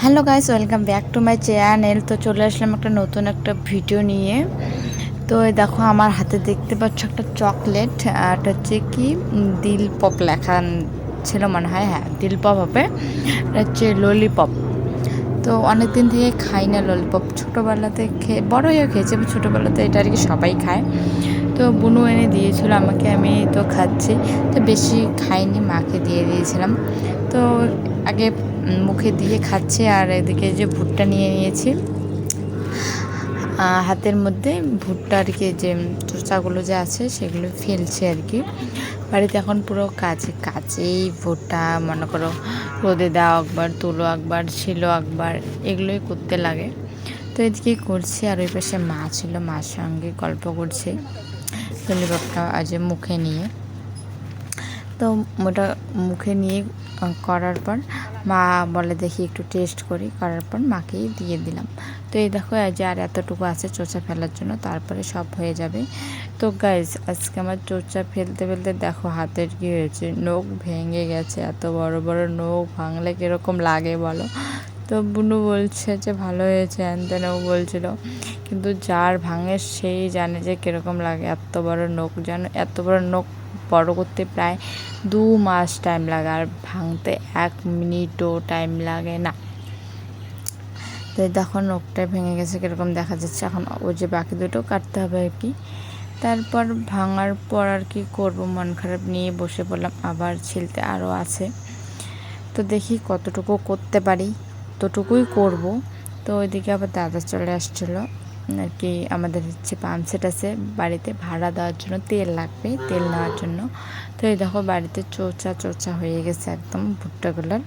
Hello guys, welcome back to my channel. তো চলে আসলাম একটা নতুন একটা ভিডিও নিয়ে। তো এই দেখো আমার হাতে দেখতে পাচ্ছ একটা চকলেট, আর এটা হচ্ছে কি দিল পপ লেখা ছিল মনে হয়। হ্যাঁ, দিল পপ হবে। এটা হচ্ছে ললিপপ। তো অনেক দিন থেকে খাই না ললিপপ, ছোটোবেলাতে খেয়ে বড় হয়েও খেয়েছি, ছোটোবেলাতে এটা আর কি সবাই খায়। তো বুনু এনে দিয়েছিল আমাকে, আমি তো খাচ্ছি। তো বেশি খাইনি, মাকে দিয়ে দিয়েছিলাম। তো আগে মুখে দিয়ে খাচ্ছি, আর এদিকে যে ভুট্টা নিয়ে নিয়েছি হাতের মধ্যে। ভুট্টা আর কি যে চোচাগুলো যে আছে সেগুলো ফেলছে আর কি। বাড়িতে এখন পুরো কাজেই ভুট্টা মনে করো রোদে দেওয়া একবার, তুলো একবার, ছিলো একবার, এগুলোই করতে লাগে। তো এদিকে করছি, আর ওই পাশে মা ছিল, মার সঙ্গে গল্প করছে ললিপপটা আজ মুখে নিয়ে। তো ওটা মুখে নিয়ে করার পর মা বলে দেখি একটু টেস্ট করি, করার পর মাকেই দিয়ে দিলাম। তো এই দেখো যে আর এতটুকু আছে চোচা ফেলার জন্য, তারপরে সব হয়ে যাবে। তো গাইজ আজকে আমার চোচা ফেলতে ফেলতে দেখো হাতের কী হয়েছে, নখ ভেঙে গেছে। এত বড় বড় নখ ভাঙলে কীরকম লাগে বলো। তো বুনু বলছে যে ভালো হয়েছে, ও বলছিল, কিন্তু যার ভাঙে সেই জানে যে কীরকম লাগে। এত বড় নখ, জানো এত বড় নখ বড় করতে প্রায় 2 মাস টাইম লাগে, আর ভাঙতে 1 মিনিটও টাইম লাগে না। তো দেখো নখটা ভেঙে গেছে, কীরকম দেখা যাচ্ছে। এখন ওই যে বাকি দুটো কাটতে হবে আর কি। তারপর ভাঙার পর আর কি করব, মন খারাপ নিয়ে বসে পড়লাম। আবার ছিলতে আরও আছে, তো দেখি কতটুকু করতে পারি, ততটুকুই করব। তো ওইদিকে আবার দাদা চলে আসছিলো আর কি। আমাদের হচ্ছে পাম্পসেট আছে বাড়িতে, ভাড়া দেওয়ার জন্য তেল লাগবে, তেল নেওয়ার জন্য। তো এই দেখো বাড়িতে চোচা চোচা হয়ে গেছে একদম ভুট্টাগুলোর।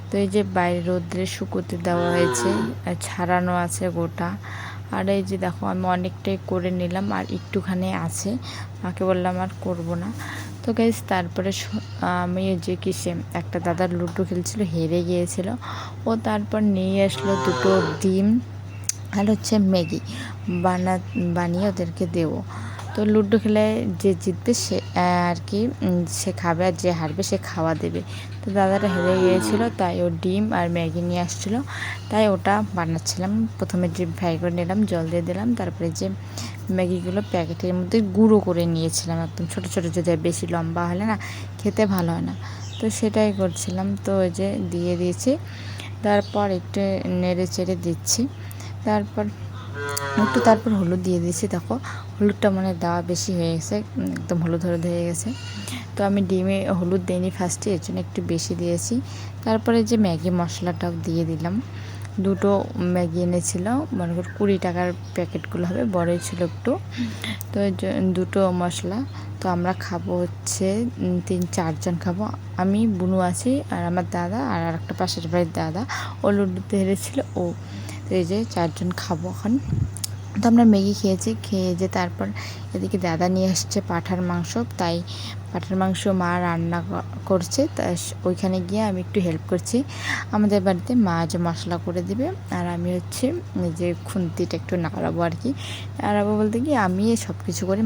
তো এই যে বাইরে রোদ্রে শুকোতে দেওয়া হয়েছে, আর ছাড়ানো আছে গোটা। আর এই যে দেখো আমি অনেকটাই করে নিলাম, আর একটুখানি আছে, মাকে বললাম আর করব না। তো গাইজ তারপরে আমি যে কিসে একটা দাদার লুডো খেলছিল, হেরে গিয়েছিল। ও তারপর নিয়ে আসলো 2টো ডিম আর হচ্ছে ম্যাগি বানিয়ে ওদেরকে দেবো। তো লুডো খেলে যে জিতবে সে আর কি সে খাবে, আর যে হারবে সে খাওয়া দেবে। তো দাদাটা হেরে গিয়েছিলো, তাই ও ডিম আর ম্যাগি নিয়ে আসছিলো, তাই ওটা বানাচ্ছিলাম। প্রথমে ডিম ফ্রাই করে নিলাম, জল দিয়ে দিলাম, তারপরে যে ম্যাগিগুলো প্যাকেটের মধ্যে গুঁড়ো করে নিয়েছিলাম, একদম ছোটো ছোটো, যদি বেশি লম্বা হলে না খেতে ভালো হয় না। তো সেটাই করছিলাম। তো ওই যে দিয়ে দিয়েছি, তারপর একটু নেড়ে চেড়ে দিচ্ছি। তারপর হলুদ দিয়ে দিয়েছি। দেখো হলুদটা মানে দেওয়া বেশি হয়ে গেছে, একদম হলুদ হলুদ হয়ে গেছে। তো আমি ডিমে হলুদ দিইনি ফার্স্টে, এর জন্য একটু বেশি দিয়েছি। তারপরে যে ম্যাগি মশলাটাও দিয়ে দিলাম। 2টো ম্যাগি এনেছিল, মনে কর 20 টাকার প্যাকেটগুলো হবে, বড়ই ছিল একটু। তো 2টো মশলা। তো আমরা খাবো হচ্ছে 3-4 জন খাবো। আমি, বুনু আছি, আর আমার দাদা, আর একটা পাশের বাড়ির দাদা, ও লুডুতে হেরেছিল ও। তো এই যে 4 জন খাবো এখন। তো আমরা ম্যাগি খেয়েছি, খেয়ে যে তারপর এদিকে দাদা নিয়ে আসছে পাঁঠার মাংস, তাই পাঁঠার মাংস মা রান্না করছে, তাই ওইখানে গিয়ে আমি একটু হেল্প করছি। আমাদের বাড়িতে মা যে মশলা করে দিবে, আর আমি হচ্ছে যে খুন্তিটা একটু নাড়াবো আর কি। নাড়াবো বলতে কি আমি সব কিছু করি,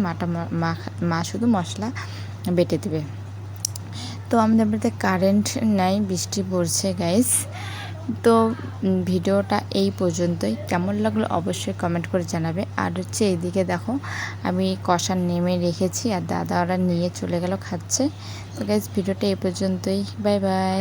মা শুধু মশলা বেটে দেবে। তো আমাদের বাড়িতে কারেন্ট নাই, বৃষ্টি পড়ছে গাইস। তো ভিডিওটা এই পর্যন্তই। কেমন লাগলো অবশ্যই কমেন্ট করে জানাবে। আর হচ্ছে এইদিকে দেখো আমি কষা নেমে রেখেছি, আর দাদা ওরা নিয়ে চলে গেল খাচ্ছে। তো গাইস ভিডিওটা এই পর্যন্তই, বাই বাই।